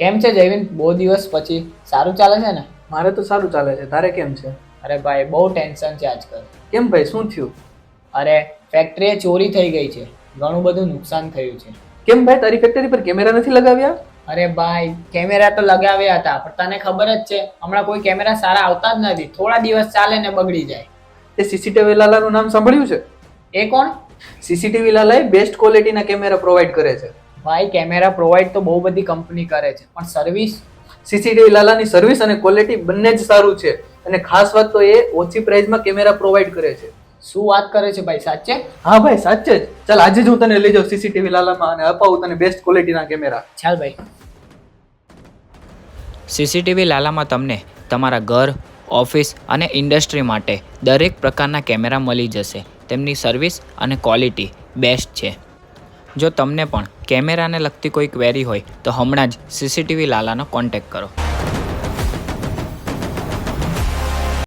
કેમ છે જયવીન? બહુ દિવસ પછી. સારું ચાલે છે ને? મારે તો સારું ચાલે છે. તારે કેમ છે? અરે ભાઈ બહુ ટેન્શન છે આજકાલ. કેમ ભાઈ, શું થયું? અરે ફેક્ટરીએ ચોરી થઈ ગઈ છે, ઘણું બધું નુકસાન થયું છે. કેમ ભાઈ, તારી ફેક્ટરી પર કેમેરા નથી લગાવ્યા? અરે ભાઈ કેમેરા તો લગાવ્યા હતા, પણ તને ખબર જ છે હમણાં કોઈ કેમેરા સારા આવતા જ નથી. થોડા દિવસ ચાલે ને બગડી જાય. તે સીસીટીવી લાલાનું નામ સાંભળ્યું છે? એ કોણ? સીસીટીવી લાલાએ બેસ્ટ ક્વોલિટીના કેમેરા પ્રોવાઈડ કરે છે. ભાઈ કેમેરા પ્રોવાઈડ તો બહુ બધી કંપની કરે છે, પણ સર્વિસ? સીસીટીવી લાલાની સર્વિસ અને ક્વોલિટી બંને જ સારું છે, અને ખાસ વાત તો એ ઓછી પ્રાઇસમાં કેમેરા પ્રોવાઈડ કરે છે. શું વાત કરે છે ભાઈ, સાચે? હા ભાઈ, સાચે જ. ચાલ આજે જ હું તને લઈ જાઉં સીસીટીવી લાલામાં અને અપાવું તને બેસ્ટ ક્વોલિટીના કેમેરા. ચાલ ભાઈ. સીસીટીવી લાલામાં તમને તમારા ઘર, ઓફિસ અને ઇન્ડસ્ટ્રી માટે દરેક પ્રકારના કેમેરા મળી જશે. તેમની સર્વિસ અને ક્વોલિટી બેસ્ટ છે. જો તમને પણ કેમેરાને લગતી કોઈ ક્વેરી હોય તો હમણાં જ સીસીટીવી લાલાનો કોન્ટેક્ટ કરો.